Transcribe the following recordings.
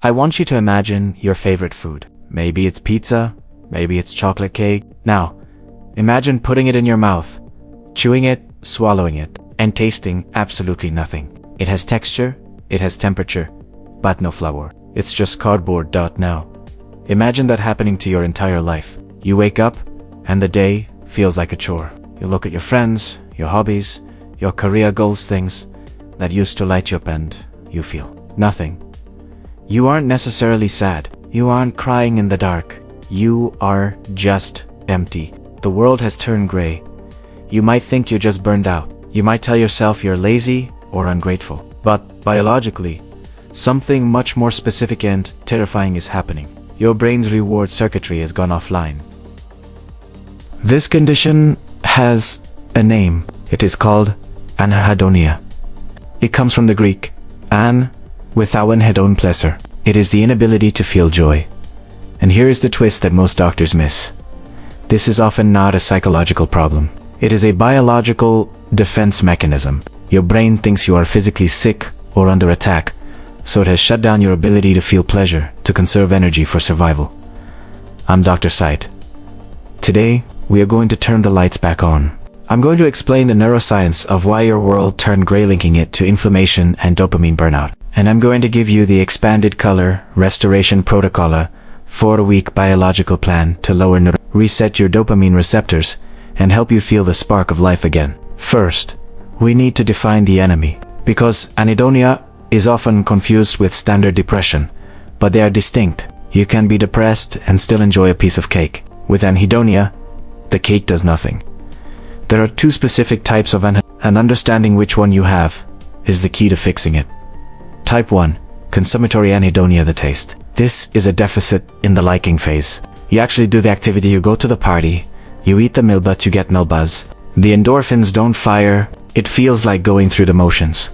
I want you to imagine your favorite food. Maybe it's pizza, maybe it's chocolate cake. Now, imagine putting it in your mouth, chewing it, swallowing it, and tasting absolutely nothing. It has texture, it has temperature, but no flavor. It's just cardboard. Now, imagine that happening to your entire life. You wake up, and the day feels like a chore. You look at your friends, your hobbies, your career goals, things that used to light you up, and you feel nothing. You aren't necessarily sad. You aren't crying in the dark. You are just empty. The world has turned gray. You might think you're just burned out. You might tell yourself you're lazy or ungrateful. But biologically, something much more specific and terrifying is happening. Your brain's reward circuitry has gone offline. This condition has a name. It is called Anhedonia. It comes from the Greek an without hedon pleasure. It is the inability to feel joy. And here is the twist that most doctors miss. This is often not a psychological problem. It is a biological defense mechanism. Your brain thinks you are physically sick or under attack, so it has shut down your ability to feel pleasure, to conserve energy for survival. I'm Dr. Sight. Today, we are going to turn the lights back on. I'm going to explain the neuroscience of why your world turned gray, linking it to inflammation and dopamine burnout. And I'm going to give you the expanded color restoration protocol, a 4-week biological plan to reset your dopamine receptors and help you feel the spark of life again. First, we need to define the enemy, because anhedonia is often confused with standard depression, but they are distinct. You can be depressed and still enjoy a piece of cake. With anhedonia, the cake does nothing. There are two specific types of anhedonia, and understanding which one you have is the key to fixing it. Type 1, consummatory anhedonia, the taste. This is a deficit in the liking phase. You actually do the activity, you go to the party, you eat the meal, but you get no buzz. The endorphins don't fire, it feels like going through the motions.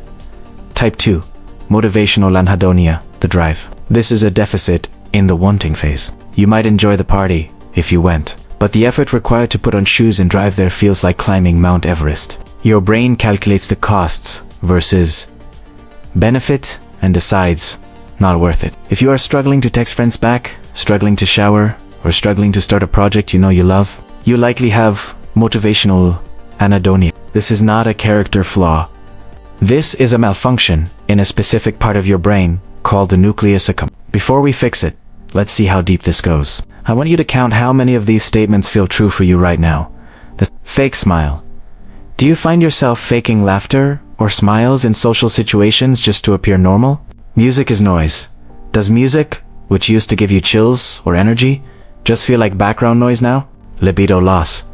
Type 2, motivational anhedonia, the drive. This is a deficit in the wanting phase. You might enjoy the party if you went, but the effort required to put on shoes and drive there feels like climbing Mount Everest. Your brain calculates the costs versus benefit and decides not worth it. If you are struggling to text friends back, struggling to shower, or struggling to start a project you know you love, you likely have motivational anhedonia. This is not a character flaw. This is a malfunction in a specific part of your brain called the nucleus accumbens. Before we fix it, let's see how deep this goes. I want you to count how many of these statements feel true for you right now. The fake smile. Do you find yourself faking laughter or smiles in social situations just to appear normal? Music is noise. Does music, which used to give you chills or energy, just feel like background noise now? Libido loss.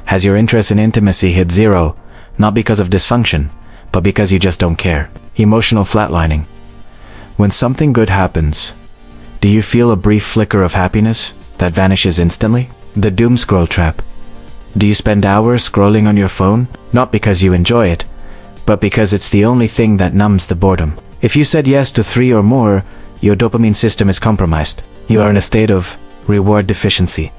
Has your interest in intimacy hit zero, not because of dysfunction, but because you just don't care? Emotional flatlining. When something good happens, do you feel a brief flicker of happiness that vanishes instantly? The doom scroll trap. Do you spend hours scrolling on your phone, not because you enjoy it, but because it's the only thing that numbs the boredom? If you said yes to 3 or more, your dopamine system is compromised. You are in a state of reward deficiency.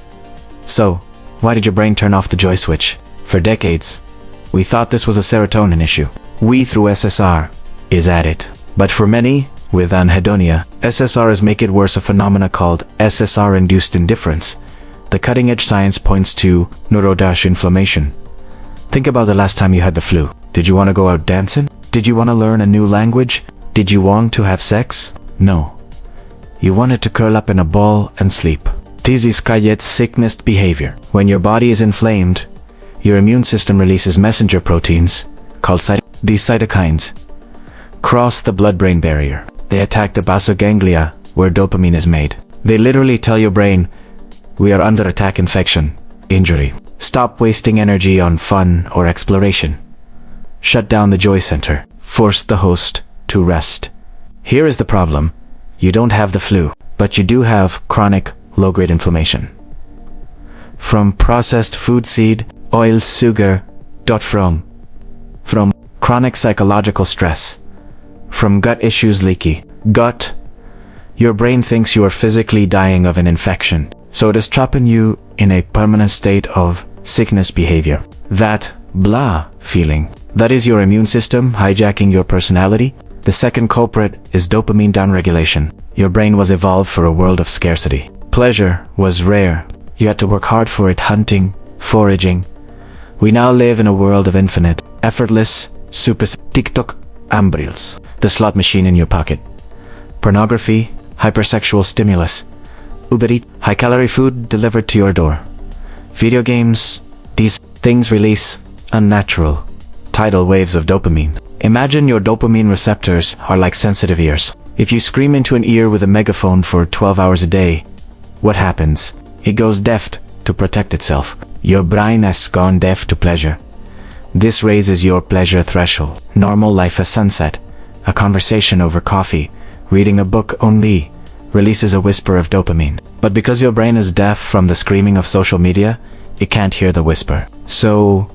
So, why did your brain turn off the joy switch? For decades, we thought this was a serotonin issue. We, through SSR, is at it. But for many, with anhedonia, SSRs make it worse, a phenomena called SSR-induced indifference. The cutting-edge science points to Neuro-Inflammation. Think about the last time you had the flu. Did you want to go out dancing? Did you want to learn a new language? Did you want to have sex? No. You wanted to curl up in a ball and sleep. This is called sickness behavior. When your body is inflamed, your immune system releases messenger proteins called these cytokines cross the blood-brain barrier. They attack the basal ganglia where dopamine is made. They literally tell your brain, we are under attack, infection, injury. Stop wasting energy on fun or exploration. Shut down the joy center. Force the host to rest. Here is the problem. You don't have the flu, but you do have chronic low-grade inflammation. From processed food, seed, oil, sugar, from chronic psychological stress, from gut issues, leaky gut, your brain thinks you are physically dying of an infection, so it is trapping you in a permanent state of sickness behavior. That blah feeling, that is your immune system hijacking your personality. The second culprit is dopamine downregulation. Your brain was evolved for a world of scarcity. Pleasure was rare. You had to work hard for it, hunting, foraging. We now live in a world of infinite, effortless, TikTok, ambrils. The slot machine in your pocket. Pornography, hypersexual stimulus. Uber Eats, high-calorie food delivered to your door. Video games, these things release unnatural, tidal waves of dopamine. Imagine your dopamine receptors are like sensitive ears. If you scream into an ear with a megaphone for 12 hours a day, what happens? It goes deaf to protect itself. Your brain has gone deaf to pleasure. This raises your pleasure threshold. Normal life as sunset, a conversation over coffee, reading a book only, releases a whisper of dopamine. But because your brain is deaf from the screaming of social media, it can't hear the whisper. So,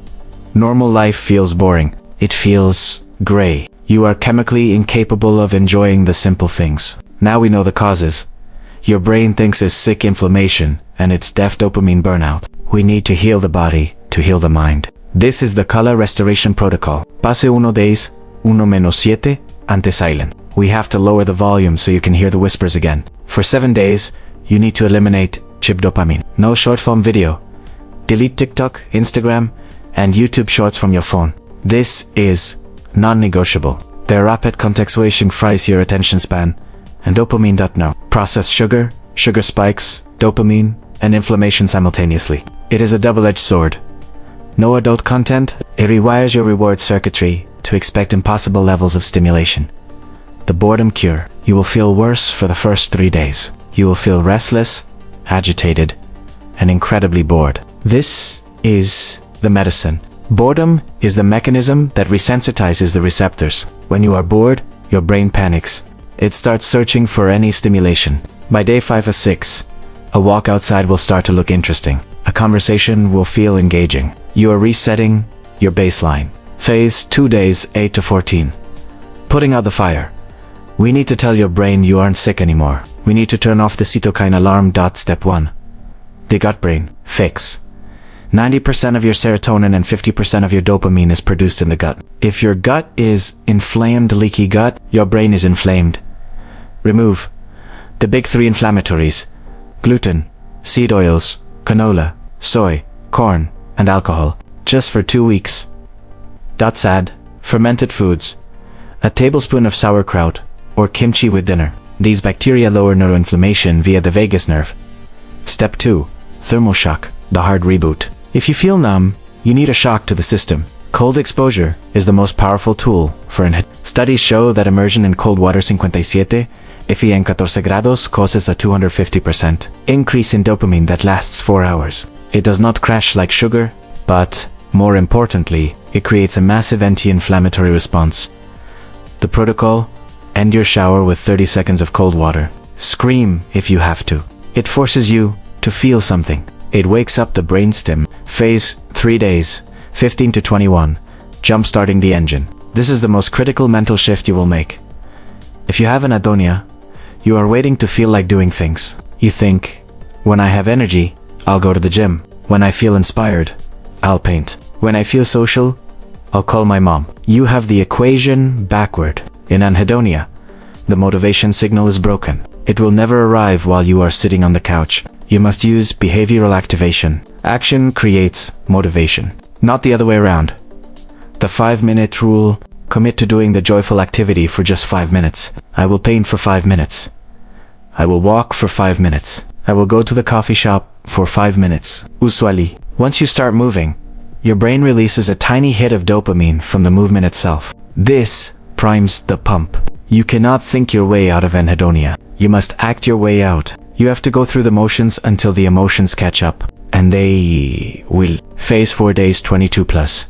normal life feels boring. It feels gray. You are chemically incapable of enjoying the simple things. Now we know the causes. Your brain thinks it's sick inflammation, and it's deaf dopamine burnout. We need to heal the body to heal the mind. This is the color restoration protocol. Pase 1 days, 1-7, anti-silent. We have to lower the volume so you can hear the whispers again. For 7 days, you need to eliminate chip dopamine. No short form video. Delete TikTok, Instagram, and YouTube shorts from your phone. This is non-negotiable. Their rapid contextuation fries your attention span, and dopamine doesn't know. Processed sugar, sugar spikes, dopamine, and inflammation simultaneously. It is a double-edged sword. No adult content, it rewires your reward circuitry to expect impossible levels of stimulation. The boredom cure. You will feel worse for the first 3 days. You will feel restless, agitated, and incredibly bored. This is the medicine. Boredom is the mechanism that resensitizes the receptors. When you are bored, your brain panics. It starts searching for any stimulation. By day 5 or 6, a walk outside will start to look interesting. A conversation will feel engaging. You are resetting your baseline. Phase 2 days 8 to 14. Putting out the fire. We need to tell your brain you aren't sick anymore. We need to turn off the cytokine alarm. Step 1. The gut brain fix. 90% of your serotonin and 50% of your dopamine is produced in the gut. If your gut is inflamed, leaky gut, your brain is inflamed. Remove the big 3 inflammatories: gluten, seed oils, canola, soy, corn, and alcohol, just for 2 weeks. Add fermented foods, a tablespoon of sauerkraut, or kimchi with dinner. These bacteria lower neuroinflammation via the vagus nerve. Step 2. Thermal shock, the hard reboot. If you feel numb, you need a shock to the system. Cold exposure is the most powerful tool for Studies show that immersion in cold water 57, if en 14 grados, causes a 250% increase in dopamine that lasts 4 hours. It does not crash like sugar, but, more importantly, it creates a massive anti-inflammatory response. The protocol: end your shower with 30 seconds of cold water. Scream if you have to. It forces you to feel something. It wakes up the brainstem. Phase 3 days, 15 to 21, jump-starting the engine. This is the most critical mental shift you will make. If you have anhedonia, you are waiting to feel like doing things. You think, when I have energy, I'll go to the gym. When I feel inspired, I'll paint. When I feel social, I'll call my mom. You have the equation backward. In anhedonia, the motivation signal is broken. It will never arrive while you are sitting on the couch. You must use behavioral activation. Action creates motivation, not the other way around. The 5-minute rule: commit to doing the joyful activity for just 5 minutes. I will paint for 5 minutes. I will walk for 5 minutes. I will go to the coffee shop for 5 minutes. Usually, once you start moving, your brain releases a tiny hit of dopamine from the movement itself. This primes the pump. You cannot think your way out of anhedonia. You must act your way out. You have to go through the motions until the emotions catch up. And they will. Phase 4 days 22 plus.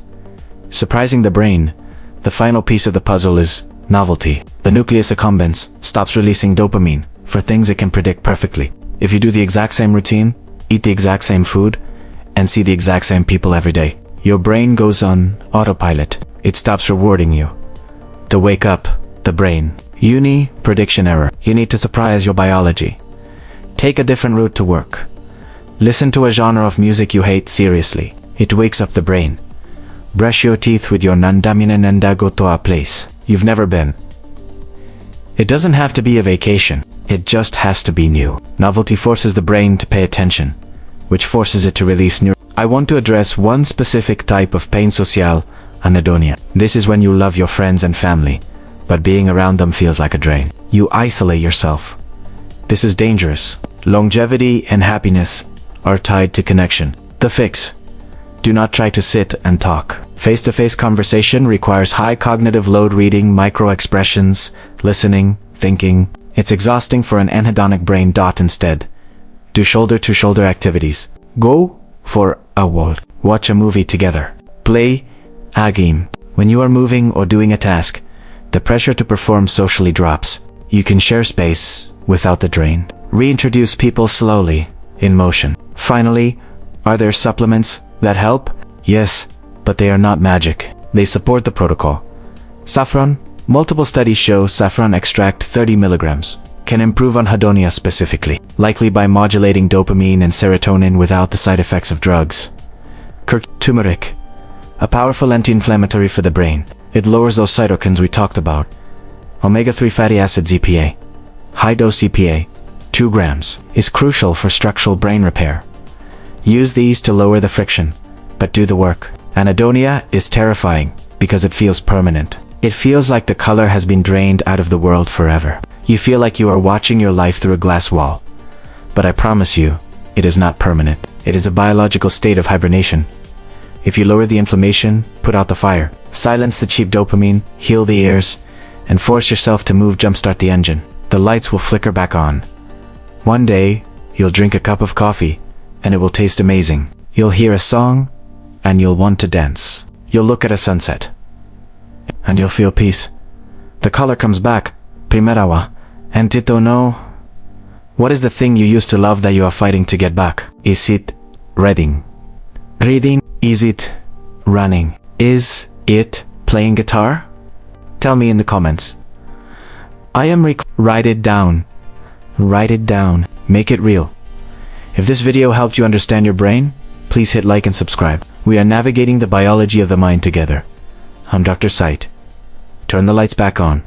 Surprising the brain. The final piece of the puzzle is novelty. The nucleus accumbens stops releasing dopamine for things it can predict perfectly. If you do the exact same routine, eat the exact same food, and see the exact same people every day, your brain goes on autopilot. It stops rewarding you. To wake up the brain. Prediction error. You need to surprise your biology. Take a different route to work. Listen to a genre of music you hate seriously. It wakes up the brain. Brush your teeth with your nandamina nanda go to a place you've never been. It doesn't have to be a vacation. It just has to be new. Novelty forces the brain to pay attention, which forces it to release new. I want to address one specific type of pain social, Anhedonia. This is when you love your friends and family, but being around them feels like a drain. You isolate yourself. This is dangerous. Longevity and happiness are tied to connection. The fix: do not try to sit and talk. Face-to-face conversation requires high cognitive load, reading micro-expressions, listening, thinking. It's exhausting for an anhedonic brain. Instead, do shoulder-to-shoulder activities. Go for a walk. Watch a movie together. Play a game. When you are moving or doing a task, the pressure to perform socially drops. You can share space without the drain. Reintroduce people slowly, in motion. Finally, are there supplements that help? Yes, but they are not magic. They support the protocol. Saffron. Multiple studies show saffron extract 30 milligrams can improve anhedonia specifically, likely by modulating dopamine and serotonin without the side effects of drugs. Turmeric. A powerful anti-inflammatory for the brain. It lowers those cytokines we talked about. Omega-3 fatty acids EPA. High-dose EPA, 2 grams, is crucial for structural brain repair. Use these to lower the friction, but do the work. Anhedonia is terrifying because it feels permanent. It feels like the color has been drained out of the world forever. You feel like you are watching your life through a glass wall. But I promise you, it is not permanent. It is a biological state of hibernation. If you lower the inflammation, put out the fire, silence the cheap dopamine, heal the ears, and force yourself to move, jumpstart the engine, the lights will flicker back on. One day, you'll drink a cup of coffee, and it will taste amazing. You'll hear a song, and you'll want to dance. You'll look at a sunset, and you'll feel peace. The color comes back. Primerawa. And Tito, no. What is the thing you used to love that you are fighting to get back? Is it reading? Reading? Is it running? Is it playing guitar? Tell me in the comments. I am write it down. Write it down. Make it real. If this video helped you understand your brain, please hit like and subscribe. We are navigating the biology of the mind together. I'm Dr. Sight. Turn the lights back on.